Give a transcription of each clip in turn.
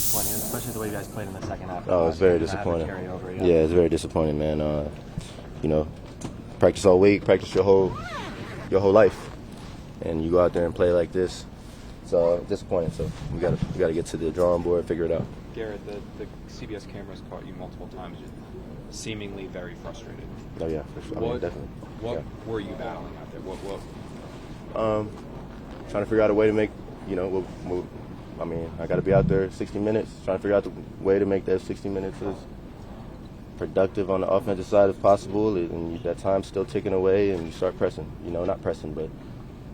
disappointing, especially the way you guys played in the second half. Oh, it's very disappointing. Carry over, yeah, it's very disappointing, man. Practice all week, practice your whole life, and you go out there and play like this. It's disappointing. So we gotta get to the drawing board, figure it out. Garrett, the CBS cameras caught you multiple times, seemingly very frustrated. Oh yeah, for sure. Definitely. What were you battling out there? What? Trying to figure out a way to make, I got to be out there 60 minutes, trying to figure out the way to make that 60 minutes as productive on the offensive side as possible, and that time's still ticking away, and you start pressing. Not pressing, but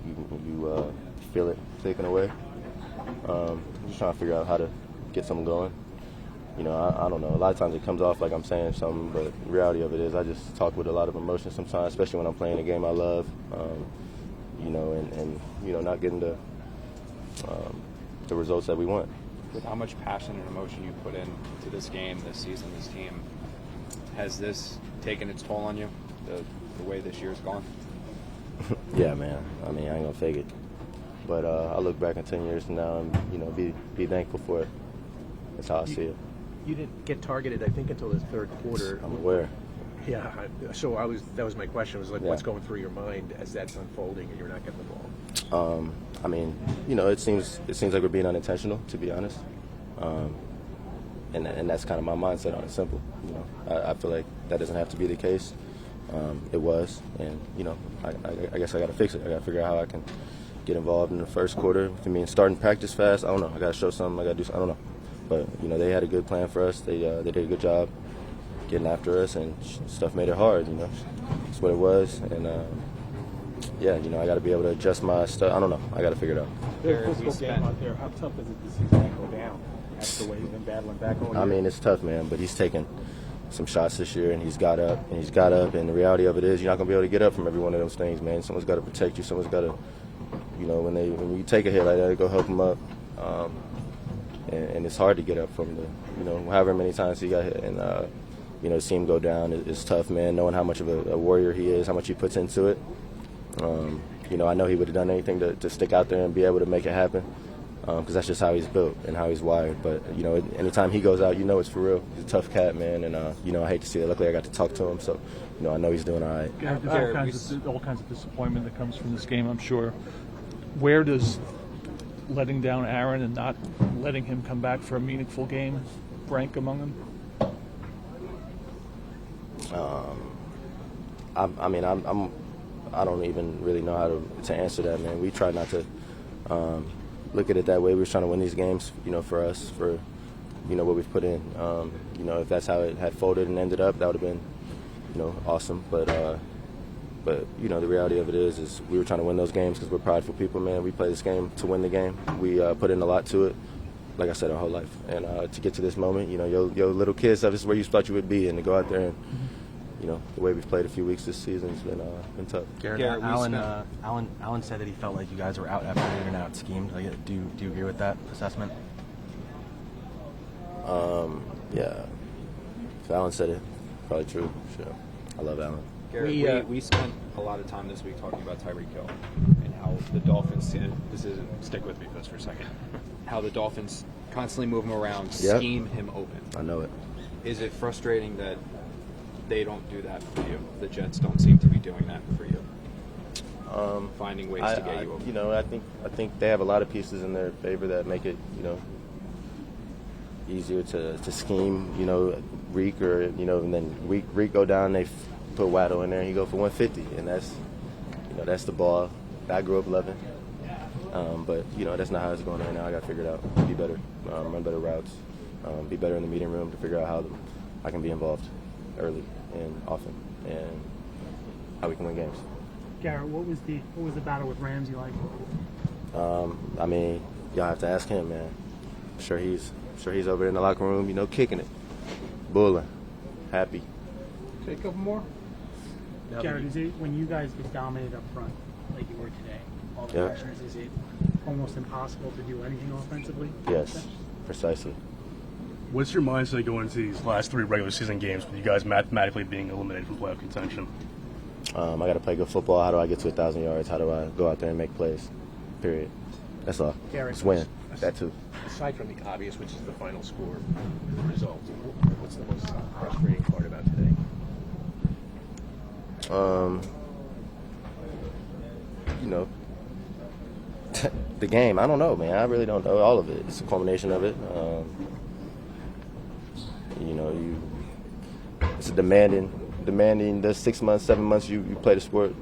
you feel it ticking away. Just trying to figure out how to get something going. I don't know. A lot of times it comes off like I'm saying something, but the reality of it is I just talk with a lot of emotion sometimes, especially when I'm playing a game I love. Not getting the results that we want. With how much passion and emotion you put into this game, this season, this team, has this taken its toll on you, the way this year's gone? Yeah, man. I ain't gonna fake it. But I look back in 10 years from now and, be thankful for it. That's how I see it. You didn't get targeted, I think, until the third quarter. I'm aware. Yeah, so that was my question, was what's going through your mind as that's unfolding and you're not getting the ball? It seems like we're being unintentional, to be honest. And that's kind of my mindset on it, simple. I feel like that doesn't have to be the case. It was, and, I guess I got to fix it. I got to figure out how I can get involved in the first quarter. Starting practice fast, I don't know. I got to show something. I got to do something. I don't know. But, they had a good plan for us. They did a good job getting after us, and stuff made it hard, That's what it was, and I got to be able to adjust my stuff. I don't know. I got to figure it out. There's a physical game out there. How tough is it to see Zach go down after the way he's been battling back on you? It's tough, man, but he's taken some shots this year, and he's got up, and the reality of it is you're not going to be able to get up from every one of those things, man. Someone's got to protect you. Someone's got to, when you take a hit like that, go help him up. And it's hard to get up from however many times he got hit, and see him go down is tough, man, knowing how much of a warrior he is, how much he puts into it. I know he would have done anything to stick out there and be able to make it happen, because that's just how he's built and how he's wired. But, anytime he goes out, it's for real. He's a tough cat, man, and, I hate to see that. Luckily, I got to talk to him, so, I know he's doing all right. There's all kinds of disappointment that comes from this game, I'm sure. Where does letting down Aaron and not letting him come back for a meaningful game rank among them? I don't even really know how to answer that, man. We try not to look at it that way. We're trying to win these games, for us, for what we've put in. If that's how it had folded and ended up, that would have been, awesome. But the reality of it is we were trying to win those games because we're prideful people, man. We play this game to win the game. We put in a lot to it, like I said, our whole life. And to get to this moment, your little kid stuff, this is where you thought you would be, and to go out there and, the way we've played a few weeks this season has been tough. Garrett, Alan said that he felt like you guys were out-efforted and out-schemed. Do you agree with that assessment? Yeah. If Alan said it, probably true. Sure. I love Alan. Garrett, we spent a lot of time this week talking about Tyreek Hill and how the Dolphins, stick with me for this for a second, how the Dolphins constantly move him around, scheme him open. I know it. Is it frustrating that they don't do that for you? The Jets don't seem to be doing that for you. Finding ways to get you open. I think they have a lot of pieces in their favor that make it, easier to scheme, Reek, or and then Reek go down, they put Waddle in there, and he go for 150, and that's the ball that I grew up loving. But that's not how it's going right now. I got to figure it out, be better, run better routes, be better in the meeting room to figure out how I can be involved early and often, and how we can win games. Garrett, what was the battle with Ramsey like? Y'all have to ask him, man. I'm sure he's over in the locker room, kicking it, bulling, happy. Take a couple more. Garrett, is it when you guys get dominated up front like you were today, all the pressures, is it almost impossible to do anything offensively? Yes, precisely. What's your mindset going into these last 3 regular season games with you guys mathematically being eliminated from playoff contention? I got to play good football. How do I get to 1,000 yards? How do I go out there and make plays? Period. That's all. Garrett, Just win. That too. Aside from the obvious, which is the final score result, what's the most frustrating part about today? You know, the game. I don't know, man. I really don't know all of it. It's a culmination of it. You know, it's a demanding. There's 6 months, 7 months you play the sport.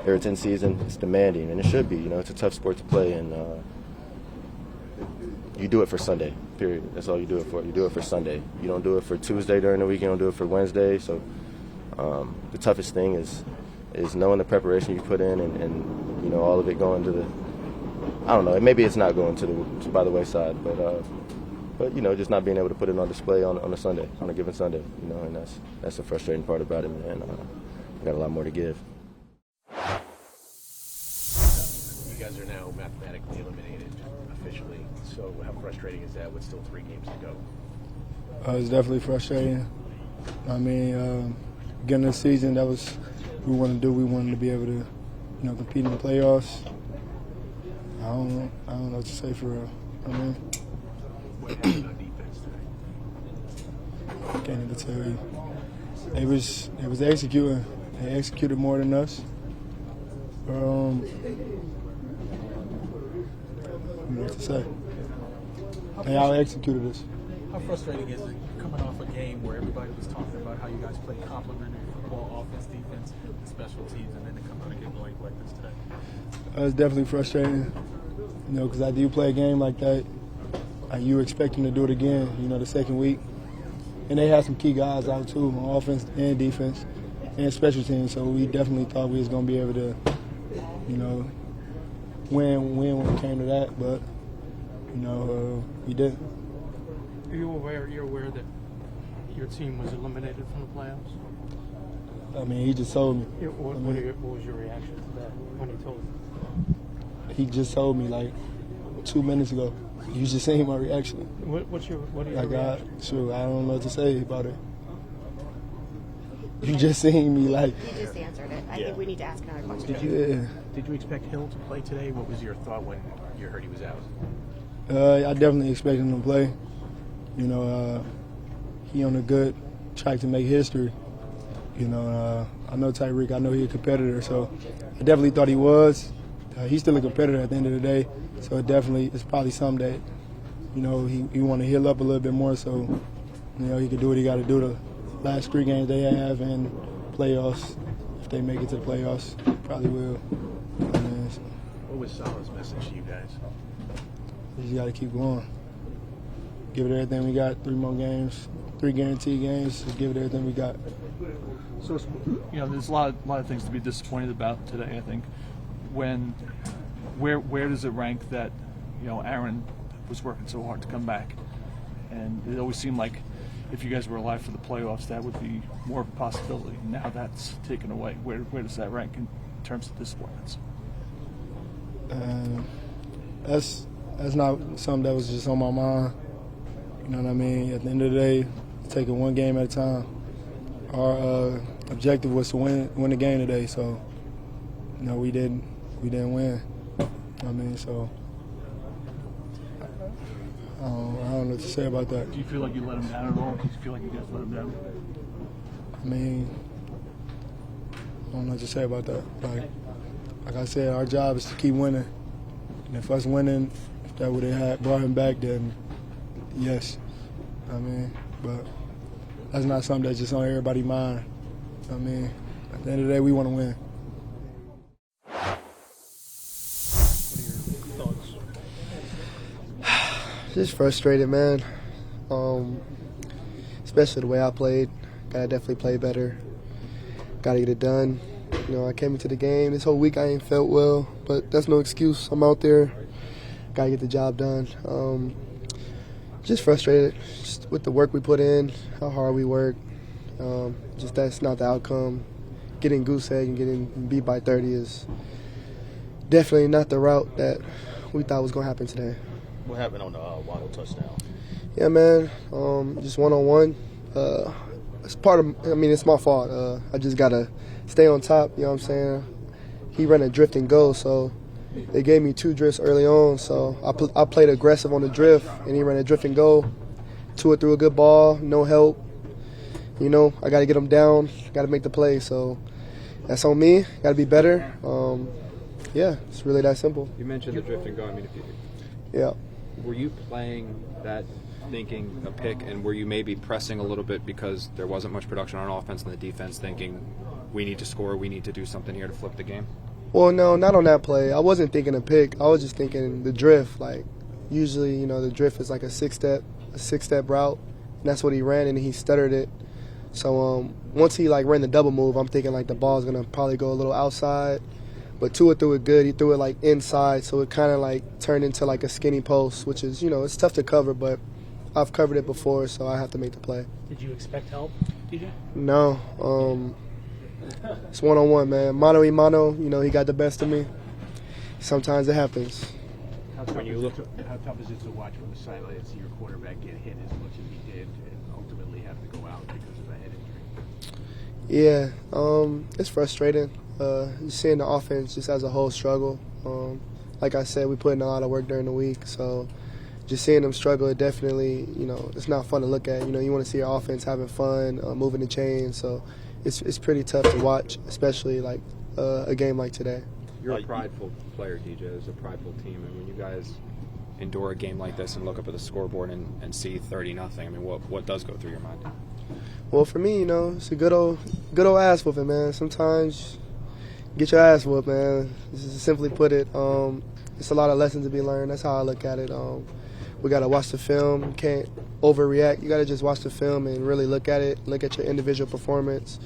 Every 10 season, it's demanding, and it should be. You know, it's a tough sport to play, and you do it for Sunday. Period. That's all you do it for. You do it for Sunday. You don't do it for Tuesday during the week. You don't do it for Wednesday. So the toughest thing is knowing the preparation you put in, and you know, all of it going to the. I don't know. Maybe it's not going by the wayside, but you know, just not being able to put it on display on a Sunday, on a given Sunday. You know, and that's the frustrating part about it, man. I got a lot more to give. You guys are now mathematically eliminated officially. So how frustrating is that with still 3 games to go? It's definitely frustrating. I mean, beginning of the season, that was what we wanted to do. We wanted to be able to, you know, compete in the playoffs. I don't know what to say for real. I mean, What happened on defense today? I can't even tell you. It was executing. They executed more than us. I don't know what to say. They out executed us. How frustrating is it coming off a game where everybody was talking about how you guys play complementary football, offense, defense, and special teams, and then to come out and get blank like this today? It's definitely frustrating, you know, because after you play a game like that, you expect them to do it again, you know, the second week. And they had some key guys out, too, on offense and defense and special teams, so we definitely thought we was going to be able to, you know, win when it came to that, but, you know, we did. You're aware that your team was eliminated from the playoffs? I mean, he just told me. What was your reaction to that when he told you? He just told me like 2 minutes ago. You just seen my reaction. What are your like, reaction? I don't know what to say about it. You just seen me like. You just answered it. I think we need to ask another question. Did you expect Hill to play today? What was your thought when you heard he was out? I definitely expect him to play. You know, he on a good track to make history. You know, I know Tyreek. I know he's a competitor, so I definitely thought he was. He's still a competitor at the end of the day, so it's probably something that, you know, he want to heal up a little bit more, so, you know, he can do what he got to do the last 3 games they have and playoffs. If they make it to the playoffs, probably will. What was Salah's message to you guys? We just got to keep going. Give it everything we got. 3 more games, 3 guaranteed games. Just give it everything we got. So, you know, there's a lot of things to be disappointed about today, I think. Where does it rank that, you know, Aaron was working so hard to come back? And it always seemed like if you guys were alive for the playoffs, that would be more of a possibility. Now that's taken away. Where does that rank in terms of disappointments? That's not something that was just on my mind. You know what I mean? At the end of the day, taking 1 game at a time. Our objective was to win the game today, so, you know, we didn't win. I mean, so I don't know what to say about that. Do you feel like you let him down at all? Do you feel like you guys let him down? I mean, I don't know what to say about that. Like I said, our job is to keep winning. And if us winning, if that would have brought him back, then yes. I mean, but that's not something that's just on everybody's mind. I mean, at the end of the day, we want to win. Just frustrated, man. Especially the way I played. Gotta definitely play better. Gotta get it done. You know, I came into the game. This whole week I ain't felt well, but that's no excuse. I'm out there. Gotta get the job done. Just frustrated just with the work we put in, how hard we work. Just that's not the outcome. Getting goose egg and getting beat by 30 is definitely not the route that we thought was going to happen today. What happened on the Waddle touchdown? Yeah, man. Just one-on-one. It's my fault. I just got to stay on top, you know what I'm saying? He ran a drift and go, so they gave me 2 drifts early on, so I played aggressive on the drift, and he ran a drift and go. Tua threw a good ball, no help. You know, I got to get him down, got to make the play, so that's on me. Got to be better. Yeah, it's really that simple. You mentioned the drift and go. I mean, were you playing that thinking a pick, and were you maybe pressing a little bit because there wasn't much production on offense and the defense thinking we need to score, we need to do something here to flip the game? Well, no, not on that play. I wasn't thinking a pick. I was just thinking the drift. Like, usually, you know, the drift is like a six-step route, and that's what he ran, and he stuttered it. So once he like ran the double move, I'm thinking like the ball's gonna probably go a little outside. But Tua threw it good. He threw it like inside, so it kind of like turned into like a skinny post, which is, you know, it's tough to cover, but I've covered it before, so I have to make the play. Did you expect help, DJ? No. It's one-on-one, man. Mano y mano, you know, he got the best of me. Sometimes it happens. How tough is it to watch from the sideline and see your quarterback get hit as much as he did and ultimately have to go out because of a head injury? Yeah, it's frustrating. Just seeing the offense just as a whole struggle. Like I said, we put in a lot of work during the week, so just seeing them struggle, it definitely, you know, it's not fun to look at. You know, you want to see your offense having fun, moving the chains, so it's pretty tough to watch, especially like a game like today. You're a prideful player, DJ. It's a prideful team, and when you guys endure a game like this and look up at the scoreboard and see 30-0, I mean, what does go through your mind? Well, for me, you know, it's a good old ass whooping, man. Sometimes get your ass whooped, man. Just to simply put it, it's a lot of lessons to be learned. That's how I look at it. We got to watch the film. You can't overreact. You got to just watch the film and really look at it, look at your individual performance,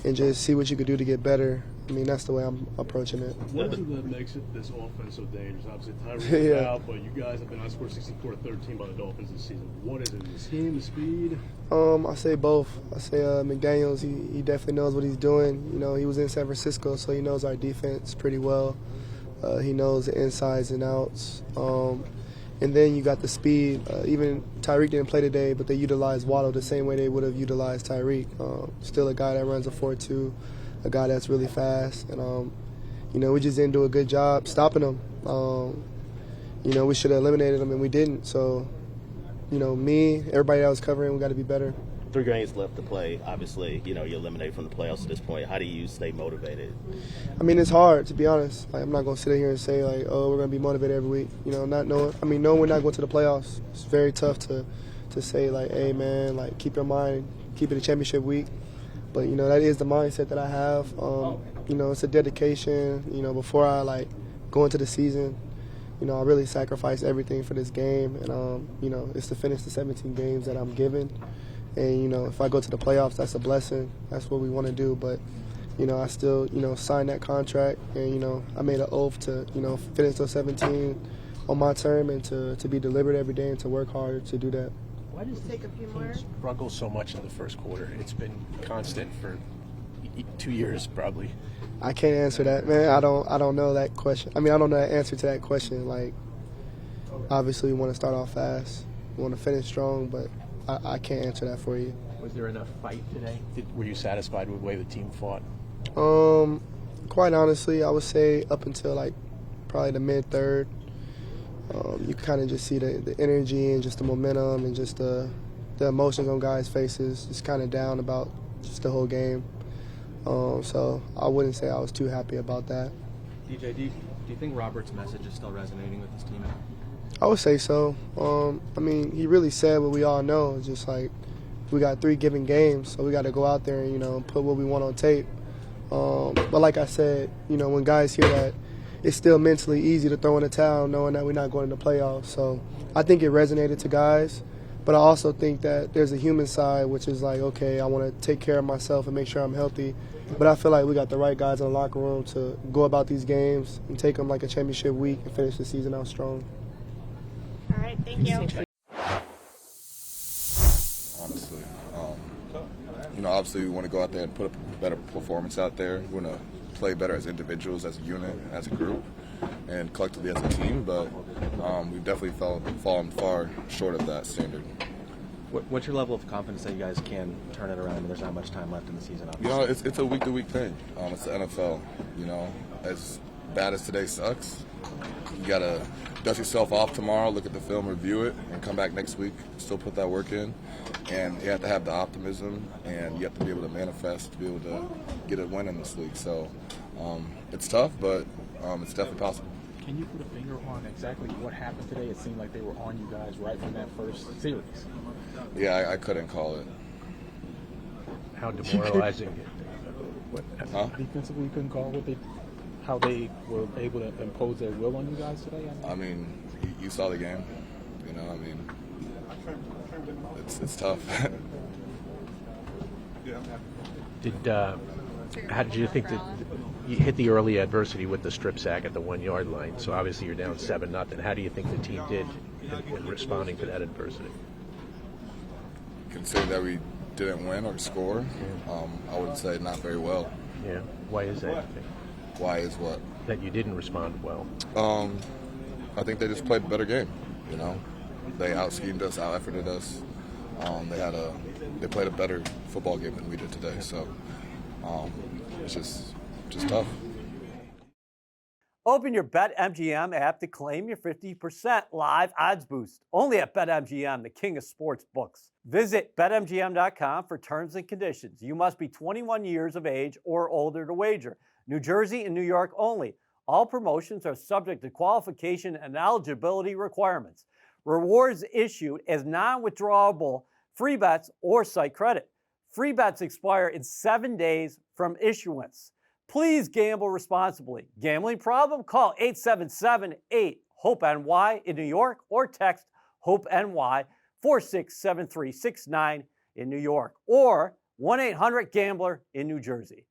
and just see what you could do to get better. I mean, that's the way I'm approaching it. What is it that makes this offense so dangerous? Obviously, Tyreek is out, but you guys have been outscored 64-13 by the Dolphins this season. What is it? The scheme, the speed? I say both. I say McDaniels, he definitely knows what he's doing. You know, he was in San Francisco, so he knows our defense pretty well. He knows the insides and outs. And then you got the speed. Even Tyreek didn't play today, but they utilized Waddle the same way they would have utilized Tyreek. Still a guy that runs a 4.2, a guy that's really fast. And, you know, we just didn't do a good job stopping him. You know, we should have eliminated him, and we didn't. So, you know, everybody that was covering, we got to be better. 3 games left to play. Obviously, you know, you're eliminated from the playoffs at this point. How do you stay motivated? I mean, it's hard, to be honest. Like, I'm not going to sit here and say, like, oh, we're going to be motivated every week. You know, knowing we're not going to the playoffs. It's very tough to say, like, hey, man, like, keep your mind, keep it a championship week. But, you know, that is the mindset that I have. You know, it's a dedication. You know, before I, like, go into the season, you know, I really sacrifice everything for this game. And, you know, it's to finish the 17 games that I'm given. And, you know, if I go to the playoffs, that's a blessing. That's what we want to do. But, you know, I still, you know, signed that contract. And, you know, I made an oath to, you know, finish those 17 on my term and to be deliberate every day and to work hard to do that. Why just take a few more? Struggle so much in the first quarter. It's been constant for 2 years, probably. I can't answer that, man. I don't know that question. I mean, I don't know the answer to that question. Like, obviously, we want to start off fast. We want to finish strong, but I can't answer that for you. Was there enough fight today? Were you satisfied with the way the team fought? Quite honestly, I would say up until like probably the mid-third, you kind of just see the energy and just the momentum and just the emotions on guys' faces just kind of down about just the whole game. So I wouldn't say I was too happy about that. DJ, do you think Robert's message is still resonating with his team? I would say so. I mean, he really said what we all know. It's just like we got 3 given games, so we got to go out there and, you know, put what we want on tape. But like I said, you know, when guys hear that, it's still mentally easy to throw in the towel knowing that we're not going to the playoffs. So I think it resonated to guys. But I also think that there's a human side, which is like, okay, I want to take care of myself and make sure I'm healthy. But I feel like we got the right guys in the locker room to go about these games and take them like a championship week and finish the season out strong. All right, thank you. Honestly, you know, obviously we want to go out there and put a better performance out there. We want to play better as individuals, as a unit, as a group, and collectively as a team. But we've definitely fallen far short of that standard. What's your level of confidence that you guys can turn it around and there's not much time left in the season? Obviously? You know, it's a week-to-week thing. It's the NFL. You know, as bad as today sucks, You got to dust yourself off tomorrow, look at the film, review it, and come back next week, still put that work in. And you have to have the optimism, and you have to be able to manifest to be able to get a win in this league. So it's tough, but it's definitely possible. Can you put a finger on exactly what happened today? It seemed like they were on you guys right from that first series. Yeah, I couldn't call it. How demoralizing. Huh? Defensively, you couldn't call how they were able to impose their will on you guys today? I mean, you saw the game. You know, I mean, it's tough. How did you think that you hit the early adversity with the strip sack at the 1 yard line? So obviously you're down 7-0. How do you think the team did in responding to that adversity? Considering that we didn't win or score, I would say not very well. Yeah. Why is that, you think? Why is what? That you didn't respond well. I think they just played a better game. You know, they out-schemed us, out-efforted us. They played a better football game than we did today. So it's just tough. Open your BetMGM app to claim your 50% live odds boost. Only at BetMGM, the king of sports books. Visit BetMGM.com for terms and conditions. You must be 21 years of age or older to wager. New Jersey and New York only. All promotions are subject to qualification and eligibility requirements. Rewards issued as non-withdrawable free bets or site credit. Free bets expire in 7 days from issuance. Please gamble responsibly. Gambling problem? Call 877-8-HOPE-NY in New York or text HOPE-NY 467369 in New York or 1-800-GAMBLER in New Jersey.